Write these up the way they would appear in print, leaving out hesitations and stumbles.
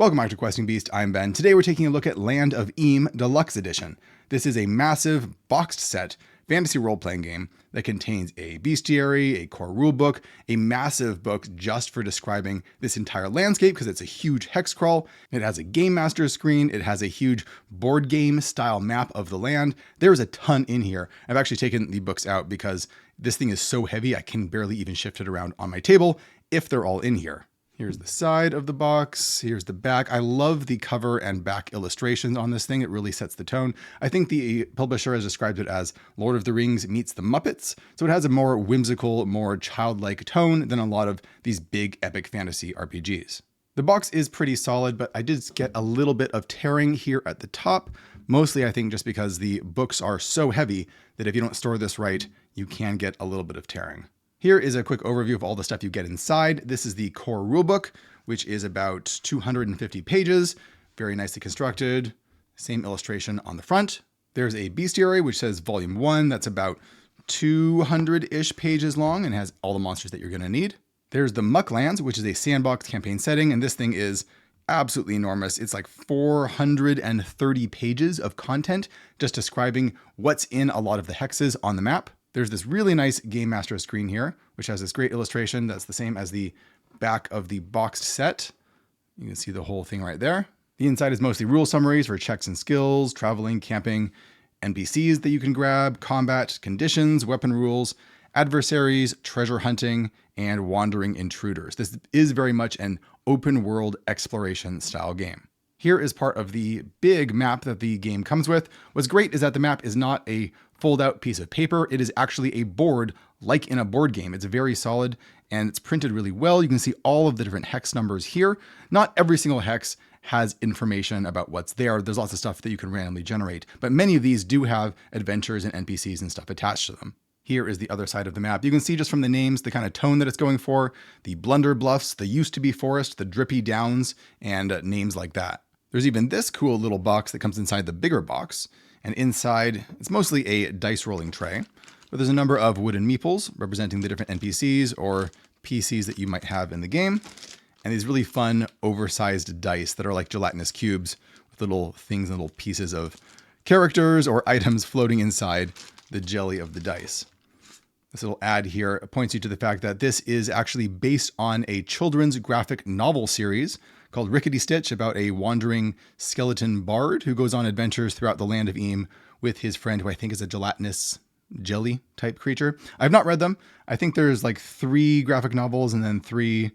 Welcome back to Questing Beast, I'm Ben. Today we're taking a look at Land of Eam Deluxe Edition. This is a massive, boxed set fantasy role-playing game that contains a bestiary, a core rulebook, a massive book just for describing this entire landscape because it's a huge hex crawl. It has a game master screen. It has a huge board game style map of the land. There's a ton in here. I've actually taken the books out because this thing is so heavy I can barely even shift it around on my table if they're all in here. Here's the side of the box. Here's the back. I love the cover and back illustrations on this thing. It really sets the tone. I think the publisher has described it as Lord of the Rings meets the Muppets. So it has a more whimsical, more childlike tone than a lot of these big epic fantasy RPGs. The box is pretty solid, but I did get a little bit of tearing here at the top. Mostly, I think, just because the books are so heavy that if you don't store this right, you can get a little bit of tearing. Here is a quick overview of all the stuff you get inside. This is the core rulebook, which is about 250 pages, very nicely constructed. Same illustration on the front. There's a bestiary, which says volume 1. That's about 200-ish pages long and has all the monsters that you're going to need. There's the Mucklands, which is a sandbox campaign setting, and this thing is absolutely enormous. It's like 430 pages of content just describing what's in a lot of the hexes on the map. There's this really nice Game Master screen here, which has this great illustration that's the same as the back of the boxed set. You can see the whole thing right there. The inside is mostly rule summaries for checks and skills, traveling, camping, NPCs that you can grab, combat, conditions, weapon rules, adversaries, treasure hunting, and wandering intruders. This is very much an open world exploration style game. Here is part of the big map that the game comes with. What's great is that the map is not a fold-out piece of paper. It is actually a board, like in a board game. It's very solid, and it's printed really well. You can see all of the different hex numbers here. Not every single hex has information about what's there. There's lots of stuff that you can randomly generate, but many of these do have adventures and NPCs and stuff attached to them. Here is the other side of the map. You can see just from the names, the kind of tone that it's going for, the Blunder Bluffs, the Used to Be Forest, the Drippy Downs, and names like that. There's even this cool little box that comes inside the bigger box. And inside, it's mostly a dice rolling tray, but there's a number of wooden meeples representing the different NPCs or PCs that you might have in the game. And these really fun, oversized dice that are like gelatinous cubes with little things and little pieces of characters or items floating inside the jelly of the dice. This little ad here points you to the fact that this is actually based on a children's graphic novel series called Rickety Stitch about a wandering skeleton bard who goes on adventures throughout the land of Eam with his friend, who I think is a gelatinous jelly type creature. I've not read them. I think there's like 3 graphic novels and then 3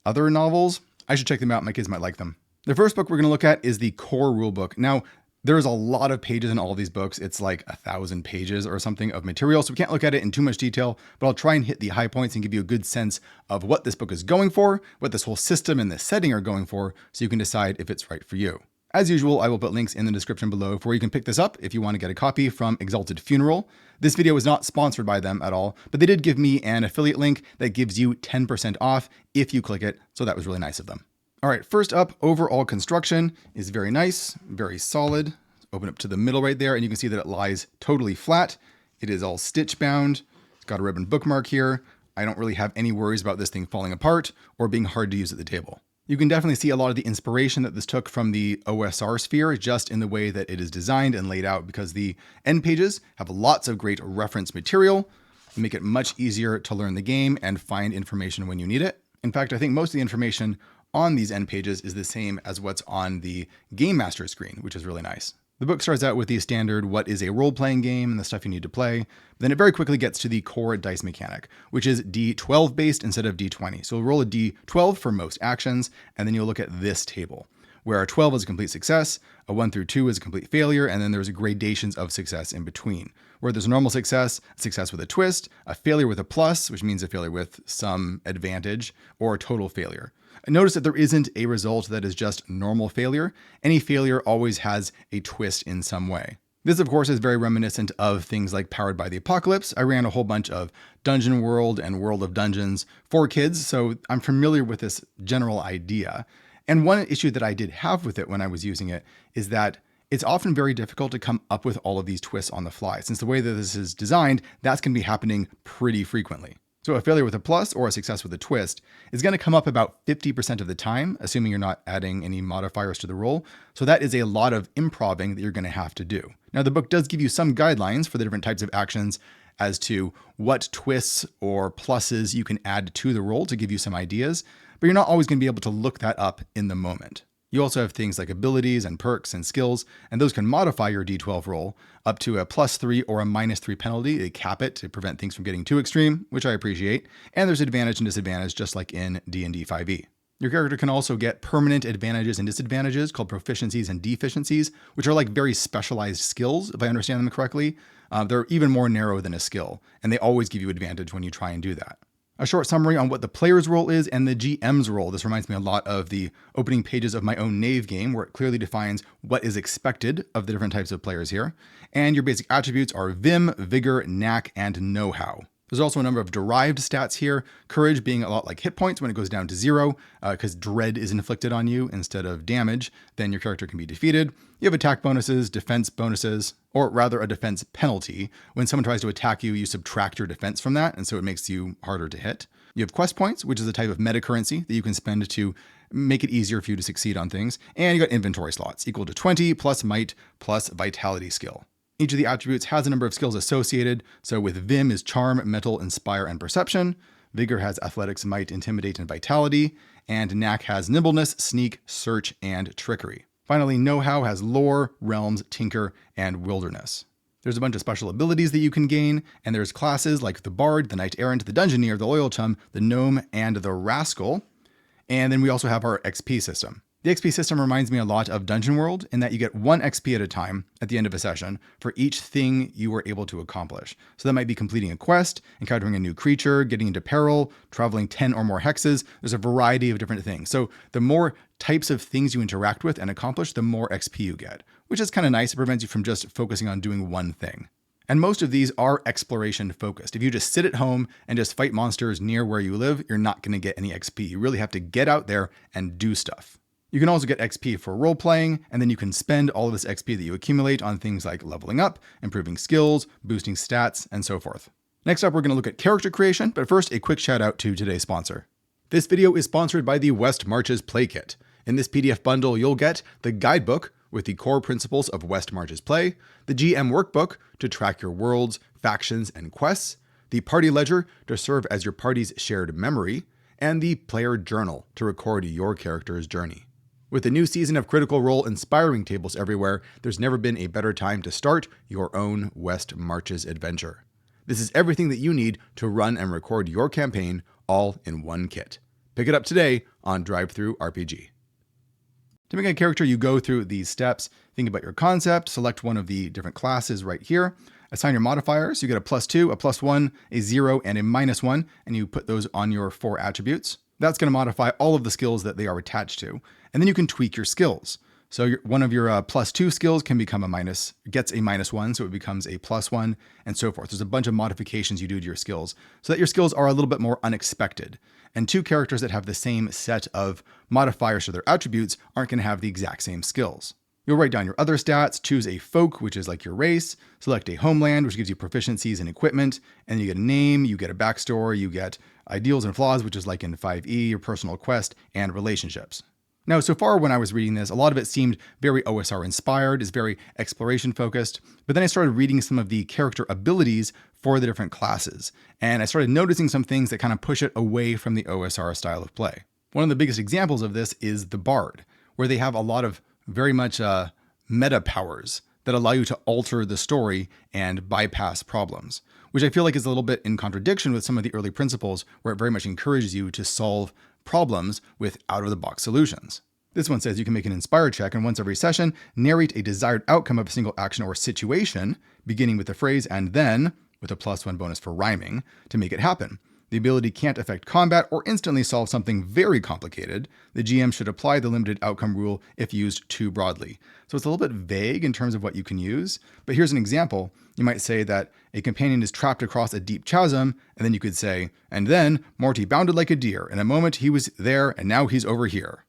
other novels. I should check them out. My kids might like them. The first book we're going to look at is the core rulebook. Now, there's a lot of pages in all of these books. It's like 1,000 pages or something of material, so we can't look at it in too much detail, but I'll try and hit the high points and give you a good sense of what this book is going for, what this whole system and this setting are going for, so you can decide if it's right for you. As usual, I will put links in the description below for where you can pick this up if you want to get a copy from Exalted Funeral. This video is not sponsored by them at all, but they did give me an affiliate link that gives you 10% off if you click it, so that was really nice of them. All right, first up, overall construction is very nice, very solid. Open up to the middle right there, and you can see that it lies totally flat. It is all stitch bound. It's got a ribbon bookmark here. I don't really have any worries about this thing falling apart or being hard to use at the table. You can definitely see a lot of the inspiration that this took from the OSR sphere just in the way that it is designed and laid out, because the end pages have lots of great reference material, make it much easier to learn the game and find information when you need it. In fact, I think most of the information on these end pages is the same as what's on the Game Master screen, which is really nice. The book starts out with the standard what is a role-playing game and the stuff you need to play. Then it very quickly gets to the core dice mechanic, which is D12 based instead of D20. So we'll roll a D12 for most actions, and then you'll look at this table, where a 12 is a complete success, a 1 through 2 is a complete failure, and then there's gradations of success in between, where there's a normal success, a success with a twist, a failure with a plus, which means a failure with some advantage, or a total failure. Notice that there isn't a result that is just normal failure. Any failure always has a twist in some way. This, of course, is very reminiscent of things like Powered by the Apocalypse. I ran a whole bunch of Dungeon World and World of Dungeons for kids, so I'm familiar with this general idea. And one issue that I did have with it when I was using it is that it's often very difficult to come up with all of these twists on the fly. Since the way that this is designed, that's going to be happening pretty frequently. So a failure with a plus or a success with a twist is going to come up about 50% of the time, assuming you're not adding any modifiers to the roll. So that is a lot of improving that you're going to have to do. Now, the book does give you some guidelines for the different types of actions as to what twists or pluses you can add to the roll to give you some ideas, but you're not always going to be able to look that up in the moment. You also have things like abilities and perks and skills, and those can modify your D12 roll up to a +3 or a -3 penalty. They cap it to prevent things from getting too extreme, which I appreciate. And there's advantage and disadvantage, just like in D&D 5e. Your character can also get permanent advantages and disadvantages called proficiencies and deficiencies, which are like very specialized skills, if I understand them correctly. They're even more narrow than a skill, and they always give you advantage when you try and do that. A short summary on what the player's role is and the GM's role. This reminds me a lot of the opening pages of my own Knave game, where it clearly defines what is expected of the different types of players here. And your basic attributes are Vim, Vigor, Knack, and Know-How. There's also a number of derived stats here, courage being a lot like hit points when it goes down to 0, because dread is inflicted on you instead of damage, then your character can be defeated. You have attack bonuses, defense bonuses, or rather a defense penalty. When someone tries to attack you, you subtract your defense from that, and so it makes you harder to hit. You have quest points, which is a type of meta currency that you can spend to make it easier for you to succeed on things. And you got inventory slots equal to 20 plus might plus vitality skill. Each of the attributes has a number of skills associated. So with Vim is Charm, Mettle, Inspire, and Perception. Vigor has Athletics, Might, Intimidate, and Vitality. And Knack has Nimbleness, Sneak, Search, and Trickery. Finally, Know-How has Lore, Realms, Tinker, and Wilderness. There's a bunch of special abilities that you can gain, and there's classes like the Bard, the Knight Errant, the Dungeoneer, the Loyal Chum, the Gnome, and the Rascal. And then we also have our XP system. The XP system reminds me a lot of Dungeon World in that you get 1 XP at a time at the end of a session for each thing you were able to accomplish. So that might be completing a quest, encountering a new creature, getting into peril, traveling 10 or more hexes. There's a variety of different things. So the more types of things you interact with and accomplish, the more XP you get, which is kind of nice. It prevents you from just focusing on doing one thing. And most of these are exploration focused. If you just sit at home and just fight monsters near where you live, you're not going to get any XP. You really have to get out there and do stuff. You can also get XP for role playing, and then you can spend all of this XP that you accumulate on things like leveling up, improving skills, boosting stats, and so forth. Next up, we're going to look at character creation, but first, a quick shout out to today's sponsor. This video is sponsored by the West Marches Play Kit. In this PDF bundle, you'll get the guidebook with the core principles of West Marches play, the GM workbook to track your worlds, factions, and quests, the party ledger to serve as your party's shared memory, and the player journal to record your character's journey. With the new season of Critical Role inspiring tables everywhere, there's never been a better time to start your own West Marches adventure. This is everything that you need to run and record your campaign all in one kit. Pick it up today on DriveThruRPG. To make a character, you go through these steps. Think about your concept, select one of the different classes right here, assign your modifiers. You get a +2, a +1, a 0, and a -1, and you put those on your 4 attributes. That's going to modify all of the skills that they are attached to. And then you can tweak your skills. So one of your +2 skills can become gets a -1, so it becomes a +1, and so forth. There's a bunch of modifications you do to your skills so that your skills are a little bit more unexpected. And 2 characters that have the same set of modifiers to their attributes aren't going to have the exact same skills. You'll write down your other stats, choose a folk, which is like your race, select a homeland, which gives you proficiencies and equipment, and you get a name, you get a backstory, you get ideals and flaws, which is like in 5e, your personal quest, and relationships. Now, so far when I was reading this, a lot of it seemed very OSR inspired, is very exploration focused, but then I started reading some of the character abilities for the different classes, and I started noticing some things that kind of push it away from the OSR style of play. One of the biggest examples of this is the Bard, where they have a lot of very much meta powers that allow you to alter the story and bypass problems, which I feel like is a little bit in contradiction with some of the early principles where it very much encourages you to solve problems with out-of-the-box solutions. This one says you can make an Inspire check and once every session, narrate a desired outcome of a single action or situation, beginning with the phrase and then, with a +1 bonus for rhyming, to make it happen. The ability can't affect combat or instantly solve something very complicated. The GM should apply the limited outcome rule if used too broadly. So it's a little bit vague in terms of what you can use, but here's an example. You might say that a companion is trapped across a deep chasm, and then you could say, and then Morty bounded like a deer. In a moment he was there, and now he's over here.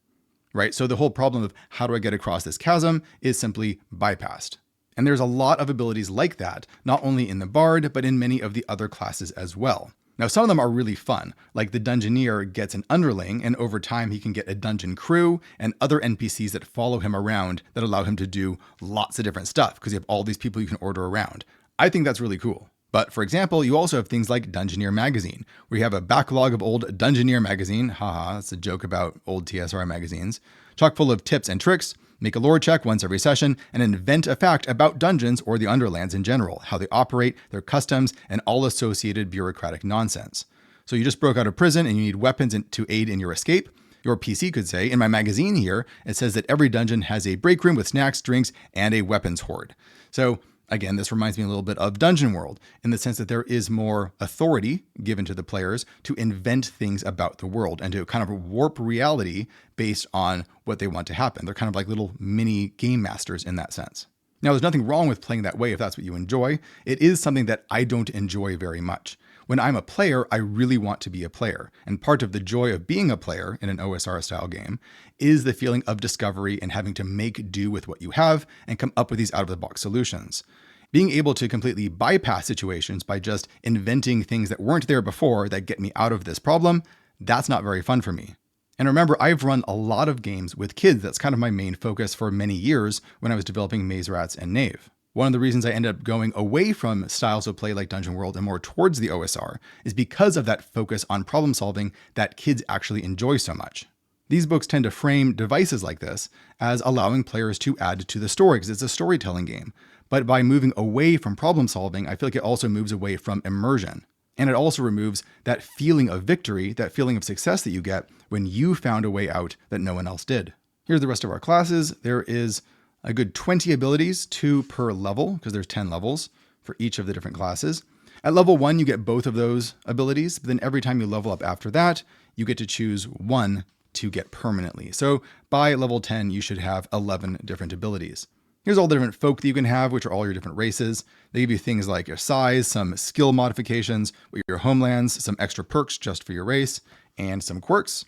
Right? So the whole problem of how do I get across this chasm is simply bypassed. And there's a lot of abilities like that, not only in the Bard, but in many of the other classes as well. Now, some of them are really fun, like the Dungeoneer gets an underling, and over time he can get a dungeon crew and other NPCs that follow him around that allow him to do lots of different stuff because you have all these people you can order around. I think that's really cool. But for example, you also have things like Dungeoneer Magazine, where you have a backlog of old Dungeoneer Magazine, haha, that's a joke about old TSR magazines, chock full of tips and tricks, make a lore check once every session, and invent a fact about dungeons or the Underlands in general, how they operate, their customs, and all associated bureaucratic nonsense. So you just broke out of prison and you need weapons to aid in your escape. Your PC could say, in my magazine here, it says that every dungeon has a break room with snacks, drinks, and a weapons hoard. So again, this reminds me a little bit of Dungeon World in the sense that there is more authority given to the players to invent things about the world and to kind of warp reality based on what they want to happen. They're kind of like little mini game masters in that sense. Now, there's nothing wrong with playing that way if that's what you enjoy. It is something that I don't enjoy very much. When I'm a player, I really want to be a player. And part of the joy of being a player in an OSR style game is the feeling of discovery and having to make do with what you have and come up with these out of the box solutions. Being able to completely bypass situations by just inventing things that weren't there before that get me out of this problem, that's not very fun for me. And remember, I've run a lot of games with kids. That's kind of my main focus for many years when I was developing Maze Rats and Knave. One of the reasons I ended up going away from styles of play like Dungeon World and more towards the OSR is because of that focus on problem solving that kids actually enjoy so much. These books tend to frame devices like this as allowing players to add to the story because it's a storytelling game. But by moving away from problem solving, I feel like it also moves away from immersion. And it also removes that feeling of victory, that feeling of success that you get when you found a way out that no one else did. Here's the rest of our classes. There is a good 20 abilities, 2 per level, because there's 10 levels for each of the different classes. At level 1, you get both of those abilities, but then every time you level up after that, you get to choose one to get permanently. So by level 10, you should have 11 different abilities. Here's all the different folk that you can have, which are all your different races. They give you things like your size, some skill modifications, your homelands, some extra perks just for your race, and some quirks.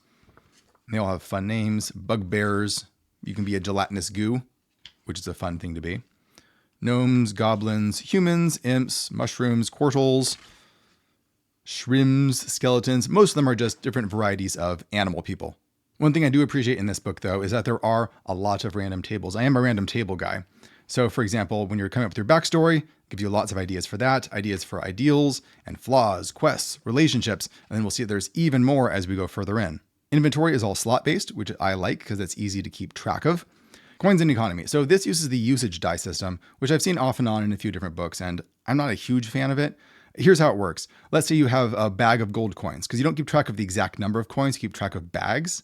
They all have fun names. Bugbears. You can be a gelatinous goo, which is a fun thing to be. Gnomes, goblins, humans, imps, mushrooms, quartles, shrims, skeletons. Most of them are just different varieties of animal people. One thing I do appreciate in this book, though, is that there are a lot of random tables. I am a random table guy. So, for example, when you're coming up with your backstory, it gives you lots of ideas for that, ideas for ideals and flaws, quests, relationships, and then we'll see there's even more as we go further in. Inventory is all slot-based, which I like because it's easy to keep track of. Coins and economy. So this uses the usage die system, which I've seen off and on in a few different books, and I'm not a huge fan of it. Here's how it works. Let's say you have a bag of gold coins, because you don't keep track of the exact number of coins, you keep track of bags.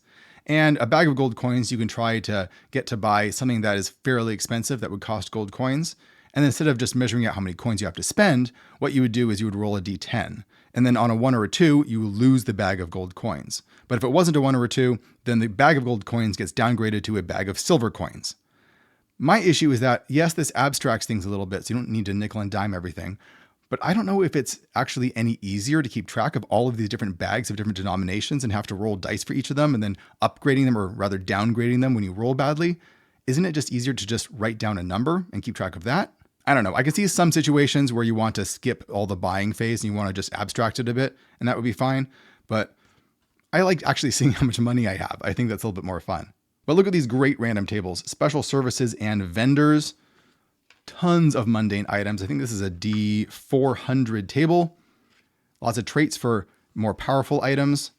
And a bag of gold coins, you can try to get to buy something that is fairly expensive that would cost gold coins. And then instead of just measuring out how many coins you have to spend, what you would do is you would roll a d10. And then on a 1 or a 2, you lose the bag of gold coins. But if it wasn't a 1 or a 2, then the bag of gold coins gets downgraded to a bag of silver coins. My issue is that, yes, this abstracts things a little bit, so you don't need to nickel and dime everything. But I don't know if it's actually any easier to keep track of all of these different bags of different denominations and have to roll dice for each of them and then upgrading them or rather downgrading them when you roll badly. Isn't it just easier to just write down a number and keep track of that? I don't know. I can see some situations where you want to skip all the buying phase and you want to just abstract it a bit, and that would be fine. But I like actually seeing how much money I have. I think that's a little bit more fun. But look at these great random tables. Special services and vendors. Tons of mundane items. I think this is a D400 table. Lots of traits for more powerful items.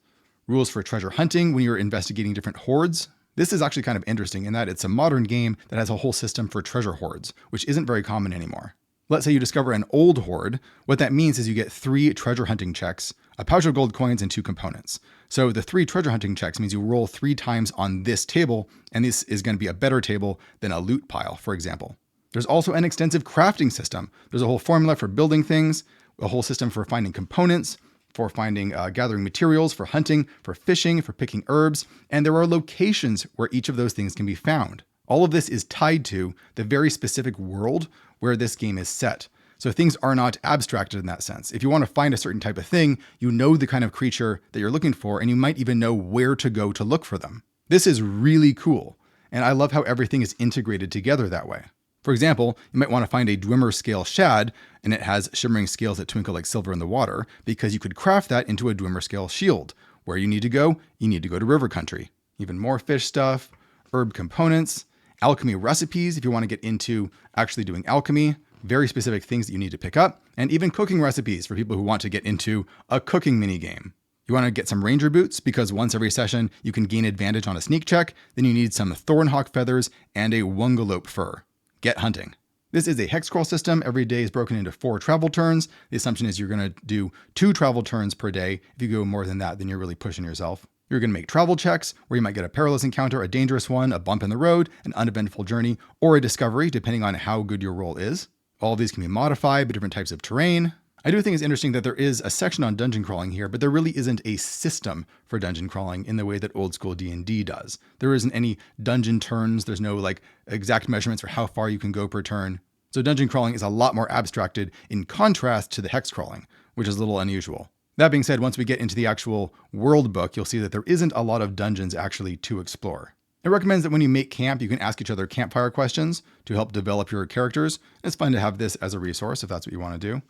Rules for treasure hunting when you're investigating different hoards. This is actually kind of interesting in that it's a modern game that has a whole system for treasure hoards, which isn't very common anymore. Let's say you discover an old hoard. What that means is you get 3 treasure hunting checks, a pouch of gold coins, and 2 components. So the 3 treasure hunting checks means you roll 3 times on this table, and this is going to be a better table than a loot pile, for example. There's also an extensive crafting system. There's a whole formula for building things, a whole system for finding components, for finding, gathering materials, for hunting, for fishing, for picking herbs, and there are locations where each of those things can be found. All of this is tied to the very specific world where this game is set. So things are not abstracted in that sense. If you want to find a certain type of thing, you know the kind of creature that you're looking for, and you might even know where to go to look for them. This is really cool, and I love how everything is integrated together that way. For example, you might want to find a Dwemer scale shad, and it has shimmering scales that twinkle like silver in the water, because you could craft that into a Dwemer scale shield. Where you need to go to river country. Even more fish stuff, herb components, alchemy recipes if you want to get into actually doing alchemy, very specific things that you need to pick up, and even cooking recipes for people who want to get into a cooking mini game. You want to get some ranger boots because once every session you can gain advantage on a sneak check. Then you need some thornhawk feathers and a wungalope fur. Get hunting. This is a hex scroll system. Every day is broken into 4 travel turns. The assumption is you're going to do 2 travel turns per day. If you go more than that, then you're really pushing yourself. You're going to make travel checks where you might get a perilous encounter, a dangerous one, a bump in the road, an uneventful journey, or a discovery, depending on how good your roll is. All of these can be modified by different types of terrain. I do think it's interesting that there is a section on dungeon crawling here, but there really isn't a system for dungeon crawling in the way that old school D&D does. There isn't any dungeon turns. There's no exact measurements for how far you can go per turn. So dungeon crawling is a lot more abstracted in contrast to the hex crawling, which is a little unusual. That being said, once we get into the actual world book, you'll see that there isn't a lot of dungeons actually to explore. It recommends that when you make camp, you can ask each other campfire questions to help develop your characters. It's fun to have this as a resource if that's what you want to do.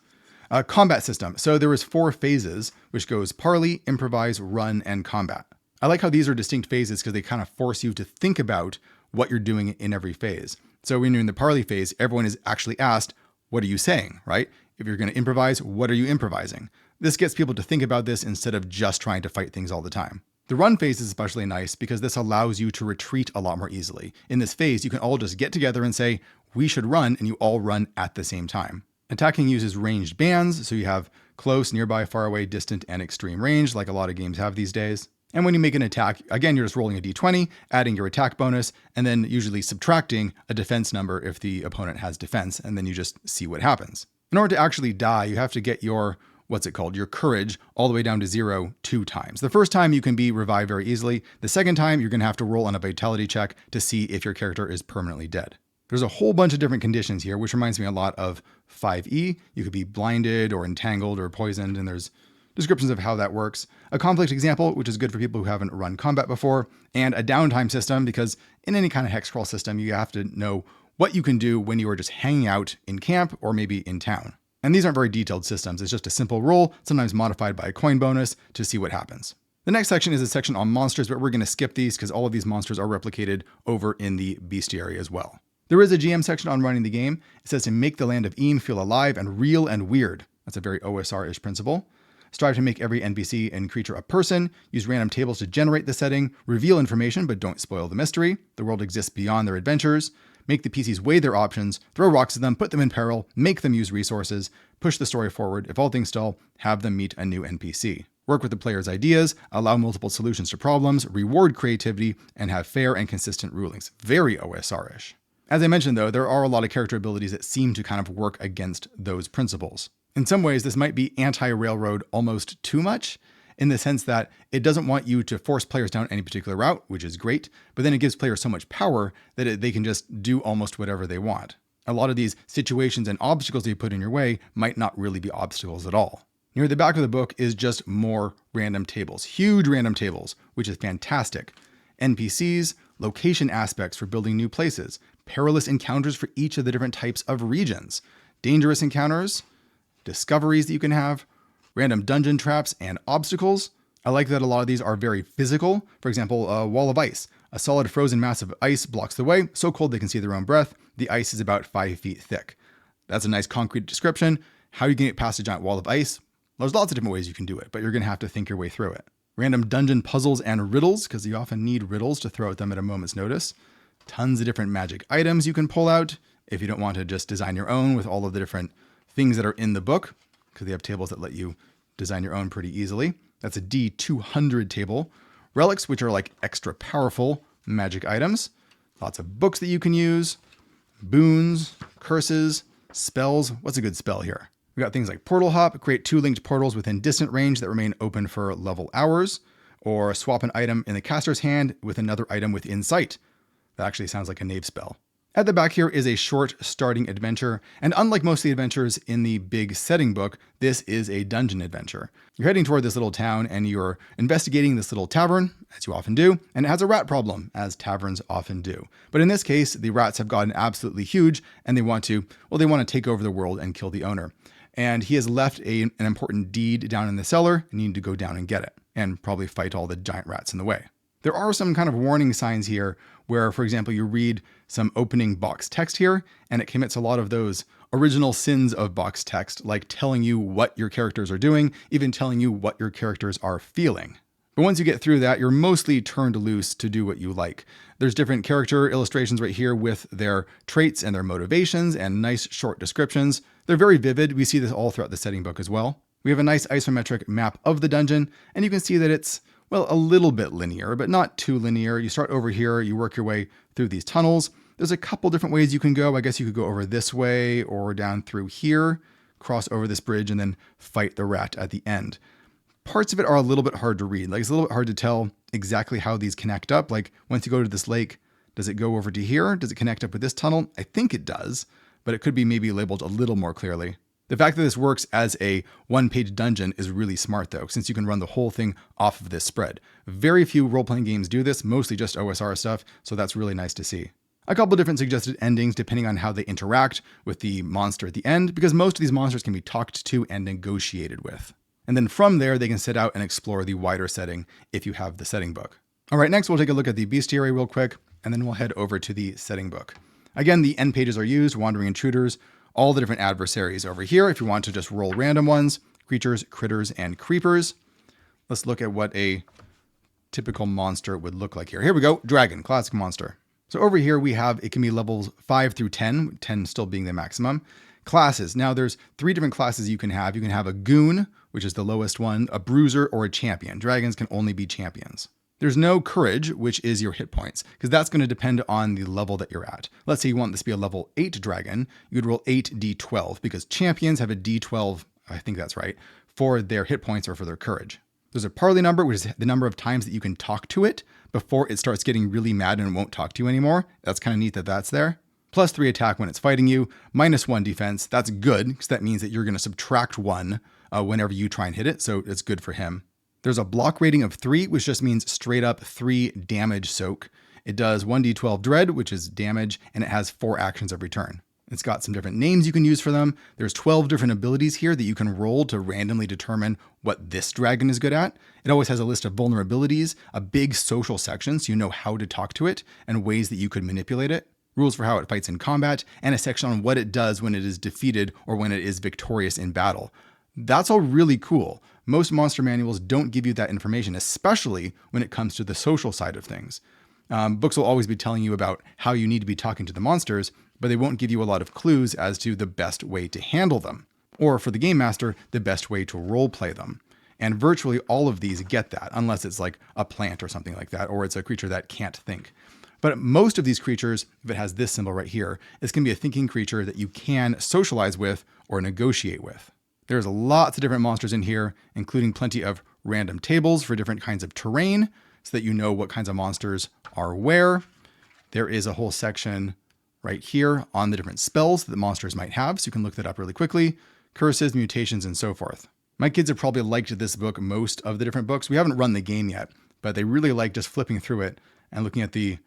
Combat system. So there is 4 phases, which goes parley, improvise, run, and combat. I like how these are distinct phases because they kind of force you to think about what you're doing in every phase. So when you're in the parley phase, everyone is actually asked, what are you saying, right? If you're going to improvise, what are you improvising? This gets people to think about this instead of just trying to fight things all the time. The run phase is especially nice because this allows you to retreat a lot more easily. In this phase, you can all just get together and say, we should run, and you all run at the same time. Attacking uses ranged bands, so you have close, nearby, far away, distant, and extreme range, like a lot of games have these days. And when you make an attack, again, you're just rolling a d20, adding your attack bonus, and then usually subtracting a defense number if the opponent has defense, and then you just see what happens. In order to actually die, you have to get your courage all the way down to 0 2 times. The first time you can be revived very easily. The second time, you're going to have to roll on a vitality check to see if your character is permanently dead. There's a whole bunch of different conditions here, which reminds me a lot of 5e. You could be blinded or entangled or poisoned, and there's descriptions of how that works. A conflict example, which is good for people who haven't run combat before, and a downtime system, because in any kind of hex crawl system, you have to know what you can do when you are just hanging out in camp or maybe in town. And these aren't very detailed systems. It's just a simple roll, sometimes modified by a coin bonus to see what happens. The next section is a section on monsters, but we're going to skip these because all of these monsters are replicated over in the Bestiary as well. There is a GM section on running the game. It says to make the land of Eam feel alive and real and weird. That's a very OSR-ish principle. Strive to make every NPC and creature a person. Use random tables to generate the setting. Reveal information, but don't spoil the mystery. The world exists beyond their adventures. Make the PCs weigh their options. Throw rocks at them, put them in peril, make them use resources. Push the story forward. If all things stall, have them meet a new NPC. Work with the player's ideas. Allow multiple solutions to problems. Reward creativity. And have fair and consistent rulings. Very OSR-ish. As I mentioned, though, there are a lot of character abilities that seem to kind of work against those principles. In some ways, this might be anti-railroad almost too much, in the sense that it doesn't want you to force players down any particular route, which is great, but then it gives players so much power that they can just do almost whatever they want. A lot of these situations and obstacles that you put in your way might not really be obstacles at all. Near the back of the book is just more random tables, huge random tables, which is fantastic. NPCs, location aspects for building new places, perilous encounters for each of the different types of regions, dangerous encounters, discoveries that you can have, random dungeon traps and obstacles. I like that a lot of these are very physical. For example, a wall of ice. A solid frozen mass of ice blocks the way, so cold they can see their own breath. The ice is about 5 feet thick. That's a nice concrete description. How you can get past a giant wall of ice? There's lots of different ways you can do it, but you're going to have to think your way through it. Random dungeon puzzles and riddles, because you often need riddles to throw at them at a moment's notice. Tons of different magic items you can pull out if you don't want to just design your own with all of the different things that are in the book, because they have tables that let you design your own pretty easily. That's a D200 table. Relics, which are like extra powerful magic items. Lots of books that you can use. Boons, curses, spells. What's a good spell here? We got things like Portal Hop, create 2 linked portals within distant range that remain open for level hours, or swap an item in the caster's hand with another item within sight. That actually sounds like a knave spell. At the back here is a short starting adventure, and unlike most of the adventures in the big setting book, this is a dungeon adventure. You're heading toward this little town and you're investigating this little tavern, as you often do, and it has a rat problem, as taverns often do. But in this case, the rats have gotten absolutely huge and they want to take over the world and kill the owner. And he has left an important deed down in the cellar, and you need to go down and get it, and probably fight all the giant rats in the way. There are some kind of warning signs here where, for example, you read some opening box text here, and it commits a lot of those original sins of box text, like telling you what your characters are doing, even telling you what your characters are feeling. But once you get through that, you're mostly turned loose to do what you like. There's different character illustrations right here with their traits and their motivations and nice short descriptions. They're very vivid. We see this all throughout the setting book as well. We have a nice isometric map of the dungeon, and you can see that it's, well, a little bit linear, but not too linear. You start over here, you work your way through these tunnels. There's a couple different ways you can go. I guess you could go over this way or down through here, cross over this bridge, and then fight the rat at the end. Parts of it are a little bit hard to read. Like, it's a little bit hard to tell exactly how these connect up. Like, once you go to this lake, does it go over to here? Does it connect up with this tunnel? I think it does, but it could be maybe labeled a little more clearly. The fact that this works as a one-page dungeon is really smart though, since you can run the whole thing off of this spread. Very few role-playing games do this, mostly just OSR stuff, so that's really nice to see. A couple different suggested endings depending on how they interact with the monster at the end, because most of these monsters can be talked to and negotiated with. And then from there, they can set out and explore the wider setting if you have the setting book. All right, next we'll take a look at the Bestiary real quick, and then we'll head over to the setting book. Again, the end pages are used, wandering intruders, all the different adversaries over here if you want to just roll random ones, creatures, critters, and creepers. Let's look at what a typical monster would look like here. Here we go, dragon, classic monster. So over here we have, it can be levels 5 through 10, 10 still being the maximum. Classes, now there's 3 different classes you can have. You can have a goon, which is the lowest one, a bruiser, or a champion. Dragons can only be champions. There's no courage, which is your hit points, because that's going to depend on the level that you're at. Let's say you want this to be a level 8 dragon, you would roll 8d12, because champions have a d12, I think that's right, for their hit points or for their courage. There's a Paulie number, which is the number of times that you can talk to it before it starts getting really mad and it won't talk to you anymore. That's kind of neat that that's there. +3 attack when it's fighting you, -1 defense. That's good, because that means that you're going to subtract 1 whenever you try and hit it, so it's good for him. There's a block rating of 3, which just means straight up 3 damage soak. It does 1d12 dread, which is damage, and it has 4 actions every turn. It's got some different names you can use for them. There's 12 different abilities here that you can roll to randomly determine what this dragon is good at. It always has a list of vulnerabilities, a big social section so you know how to talk to it and ways that you could manipulate it, rules for how it fights in combat, and a section on what it does when it is defeated or when it is victorious in battle. That's all really cool. Most monster manuals don't give you that information, especially when it comes to the social side of things. Books will always be telling you about how you need to be talking to the monsters, but they won't give you a lot of clues as to the best way to handle them, or for the game master, the best way to role play them. And virtually all of these get that, unless it's like a plant or something like that, or it's a creature that can't think. But most of these creatures, if it has this symbol right here, it's going to be a thinking creature that you can socialize with or negotiate with. There's lots of different monsters in here, including plenty of random tables for different kinds of terrain, so that you know what kinds of monsters are where. There is a whole section right here on the different spells that the monsters might have, so you can look that up really quickly. Curses, mutations, and so forth. My kids have probably liked this book most of the different books. We haven't run the game yet, but they really like just flipping through it and looking at the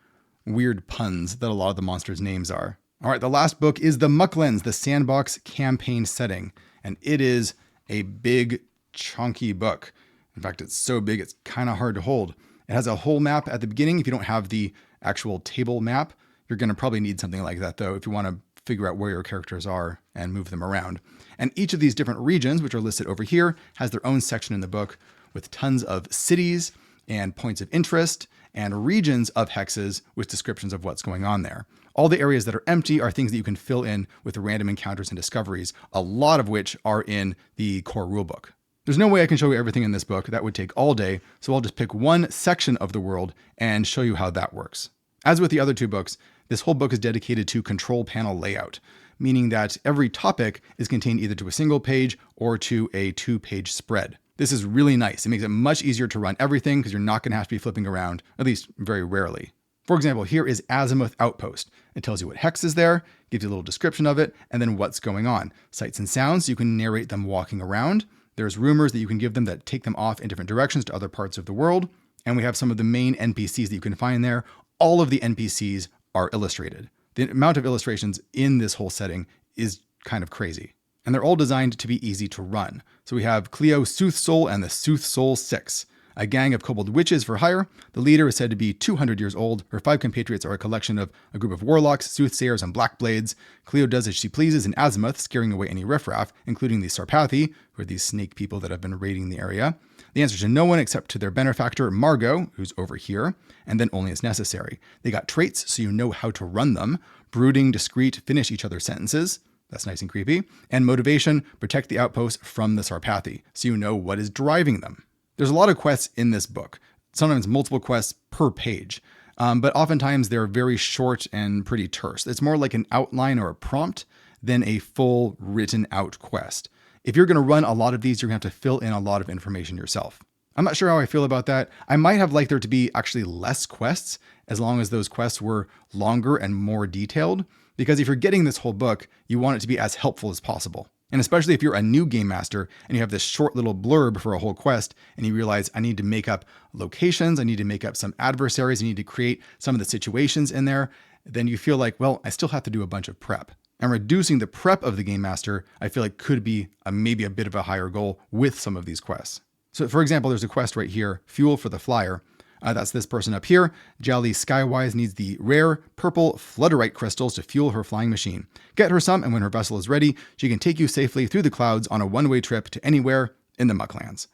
weird puns that a lot of the monsters' names are. All right, the last book is the Mucklands, the Sandbox campaign setting. And it is a big, chunky book. In fact, it's so big, it's kind of hard to hold. It has a whole map at the beginning. If you don't have the actual table map, you're going to probably need something like that, though, if you want to figure out where your characters are and move them around. And each of these different regions, which are listed over here, has their own section in the book with tons of cities and points of interest and regions of hexes with descriptions of what's going on there. All the areas that are empty are things that you can fill in with random encounters and discoveries, a lot of which are in the core rulebook. There's no way I can show you everything in this book. That would take all day, so I'll just pick one section of the world and show you how that works. As with the other 2 books, this whole book is dedicated to control panel layout, meaning that every topic is contained either to a single page or to a 2-page spread. This is really nice. It makes it much easier to run everything because you're not going to have to be flipping around, at least very rarely. For example, here is Azimuth Outpost. It tells you what hex is there, gives you a little description of it, and then what's going on. Sights and sounds, you can narrate them walking around. There's rumors that you can give them that take them off in different directions to other parts of the world. And we have some of the main NPCs that you can find there. All of the NPCs are illustrated. The amount of illustrations in this whole setting is kind of crazy. And they're all designed to be easy to run. So we have Cleo Soothsoul and the Soothsoul Six, a gang of kobold witches for hire. The leader is said to be 200 years old. Her 5 compatriots are a collection of a group of warlocks, soothsayers, and blackblades. Cleo does as she pleases in Azimuth, scaring away any riffraff, including the Sarpathi, who are these snake people that have been raiding the area. The answer to no one except to their benefactor, Margot, who's over here, and then only as necessary. They got traits, so you know how to run them. Brooding, discreet, finish each other's sentences. That's nice and creepy. And motivation, protect the outpost from the Sarpathi, so you know what is driving them. There's a lot of quests in this book, sometimes multiple quests per page, but oftentimes they're very short and pretty terse. It's more like an outline or a prompt than a full written out quest. If you're going to run a lot of these, you're going to have to fill in a lot of information yourself. I'm not sure how I feel about that. I might have liked there to be actually less quests, as long as those quests were longer and more detailed, because if you're getting this whole book, you want it to be as helpful as possible. And especially if you're a new game master and you have this short little blurb for a whole quest and you realize I need to make up locations, I need to make up some adversaries, I need to create some of the situations in there, then you feel like, well, I still have to do a bunch of prep. And reducing the prep of the game master, I feel like could be maybe a bit of a higher goal with some of these quests. So for example, there's a quest right here, Fuel for the Flyer. That's this person up here. Jolly Skywise needs the rare purple flutterite crystals to fuel her flying machine. Get her some, and when her vessel is ready, she can take you safely through the clouds on a one-way trip to anywhere in the Mucklands.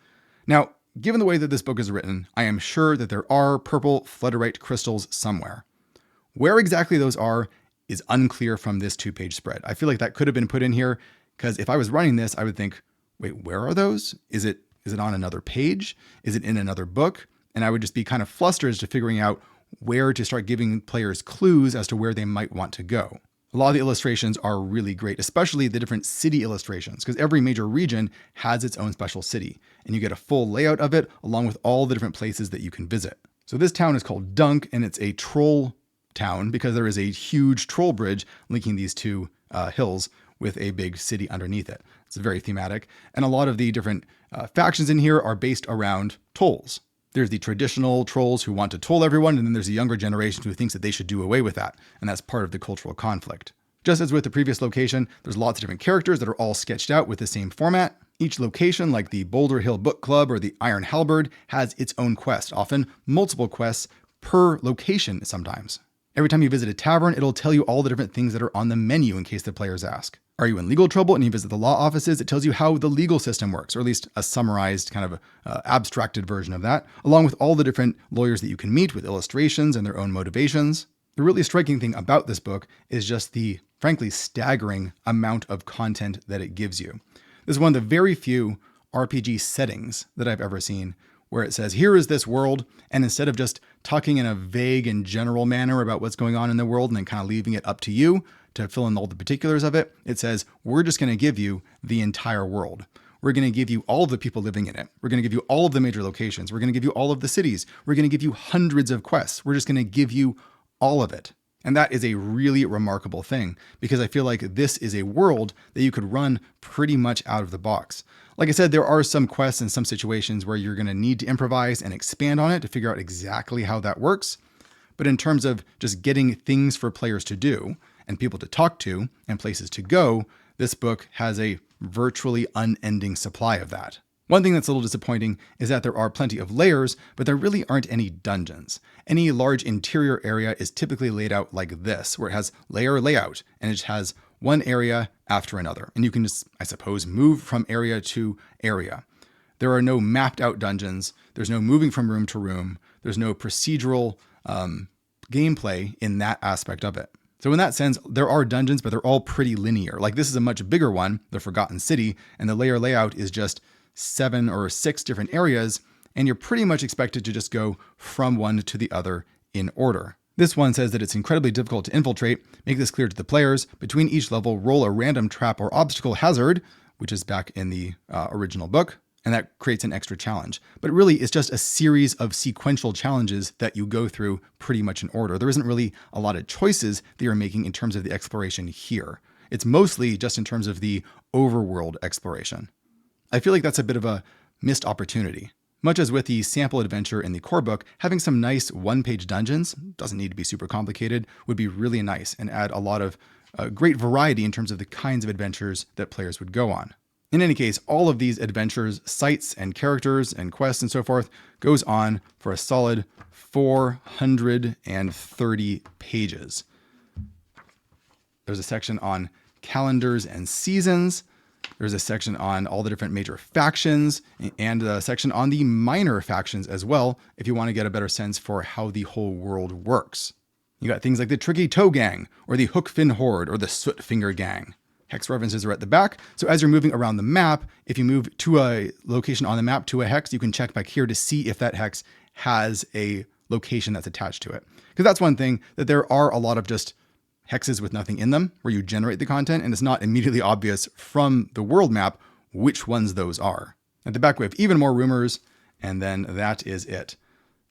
Now, given the way that this book is written, I am sure that there are purple flutterite crystals somewhere. Where exactly those are is unclear from this 2-page spread. I feel like that could have been put in here, because if I was running this, I would think, wait, where are those? Is it on another page? Is it in another book? And I would just be kind of flustered as to figuring out where to start giving players clues as to where they might want to go. A lot of the illustrations are really great, especially the different city illustrations, because every major region has its own special city, and you get a full layout of it along with all the different places that you can visit. So this town is called Dunk, and it's a troll town because there is a huge troll bridge linking these two hills with a big city underneath it. It's very thematic. And a lot of the different factions in here are based around tolls. There's the traditional trolls who want to toll everyone, and then there's a younger generation who thinks that they should do away with that. And that's part of the cultural conflict. Just as with the previous location, there's lots of different characters that are all sketched out with the same format. Each location, like the Boulder Hill Book Club or the Iron Halberd, has its own quest, often multiple quests per location sometimes. Every time you visit a tavern, it'll tell you all the different things that are on the menu in case the players ask. Are you in legal trouble and you visit the law offices? It tells you how the legal system works, or at least a summarized kind of abstracted version of that, along with all the different lawyers that you can meet with illustrations and their own motivations. The really striking thing about this book is just the, frankly, staggering amount of content that it gives you. This is one of the very few RPG settings that I've ever seen where it says, here is this world, and instead of just talking in a vague and general manner about what's going on in the world and then kind of leaving it up to you to fill in all the particulars of it, it says, we're just going to give you the entire world. We're going to give you all of the people living in it. We're going to give you all of the major locations. We're going to give you all of the cities. We're going to give you hundreds of quests. We're just going to give you all of it. And that is a really remarkable thing, because I feel like this is a world that you could run pretty much out of the box. Like I said, there are some quests and some situations where you're going to need to improvise and expand on it to figure out exactly how that works. But in terms of just getting things for players to do and people to talk to and places to go, this book has a virtually unending supply of that. One thing that's a little disappointing is that there are plenty of layers, but there really aren't any dungeons. Any large interior area is typically laid out like this, where it has layer layout, and it has one area after another. And you can just, I suppose, move from area to area. There are no mapped out dungeons. There's no moving from room to room. There's no procedural gameplay in that aspect of it. So in that sense, there are dungeons, but they're all pretty linear. Like this is a much bigger one, the Forgotten City, and the layer layout is just 7 or 6 different areas, and you're pretty much expected to just go from one to the other in order. This one says that it's incredibly difficult to infiltrate. Make this clear to the players. Between each level, roll a random trap or obstacle hazard, which is back in the original book. and that creates an extra challenge. But really, it's just a series of sequential challenges that you go through pretty much in order. There isn't really a lot of choices that you're making in terms of the exploration here. It's mostly just in terms of the overworld exploration. I feel like that's a bit of a missed opportunity. Much as with the sample adventure in the core book, having some nice one-page dungeons, doesn't need to be super complicated, would be really nice and add a lot of great variety in terms of the kinds of adventures that players would go on. In any case, all of these adventures, sites and characters and quests and so forth goes on for a solid 430 pages. There's a section on calendars and seasons. There's a section on all the different major factions and a section on the minor factions as well, if you want to get a better sense for how the whole world works. You got things like the Tricky Toe Gang, or the Hookfin Horde, or the Soot Finger Gang. Hex references are at the back, so as you're moving around the map, if you move to a location on the map to a hex, you can check back here to see if that hex has a location that's attached to it. Because that's one thing, that there are a lot of just hexes with nothing in them, where you generate the content, and it's not immediately obvious from the world map which ones those are. At the back, we have even more rumors, and then that is it.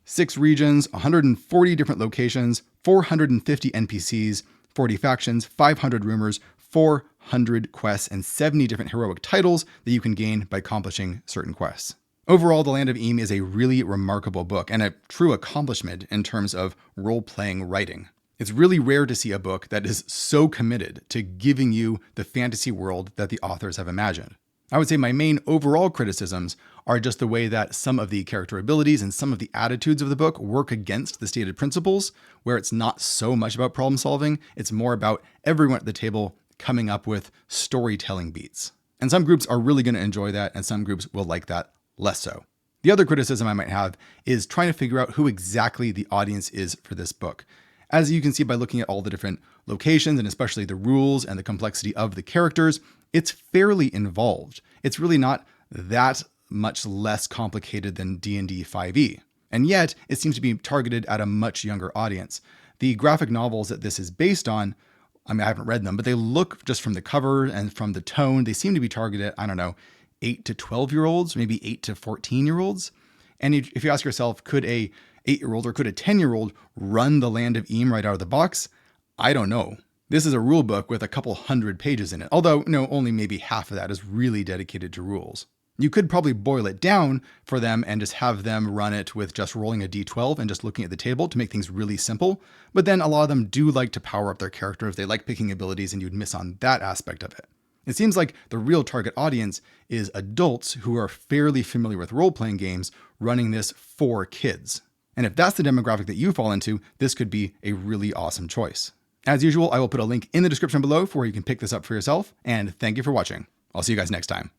6 regions, 140 different locations, 450 NPCs, 40 factions, 500 rumors, 400 quests, and 70 different heroic titles that you can gain by accomplishing certain quests. Overall, The Land of Eam is a really remarkable book and a true accomplishment in terms of role-playing writing. It's really rare to see a book that is so committed to giving you the fantasy world that the authors have imagined. I would say my main overall criticisms are just the way that some of the character abilities and some of the attitudes of the book work against the stated principles, where it's not so much about problem solving, it's more about everyone at the table coming up with storytelling beats. And some groups are really going to enjoy that, and some groups will like that less so. The other criticism I might have is trying to figure out who exactly the audience is for this book. As you can see by looking at all the different locations and especially the rules and the complexity of the characters, it's fairly involved. It's really not that much less complicated than D&D 5e. And yet, it seems to be targeted at a much younger audience. The graphic novels that this is based on, I haven't read them, but they look, just from the cover and from the tone, they seem to be targeted at, 8 to 12-year-olds, maybe 8 to 14-year-olds. And if you ask yourself, could a 8-year-old or could a 10-year-old run The Land of Eam right out of the box? I don't know. This is a rule book with a couple hundred pages in it, although only maybe half of that is really dedicated to rules. You could probably boil it down for them and just have them run it with just rolling a d12 and just looking at the table to make things really simple. But then a lot of them do like to power up their characters. They like picking abilities, and you'd miss on that aspect of it. It seems like the real target audience is adults who are fairly familiar with role-playing games running this for kids. And if that's the demographic that you fall into, this could be a really awesome choice. As usual, I will put a link in the description below for where you can pick this up for yourself. And thank you for watching. I'll see you guys next time.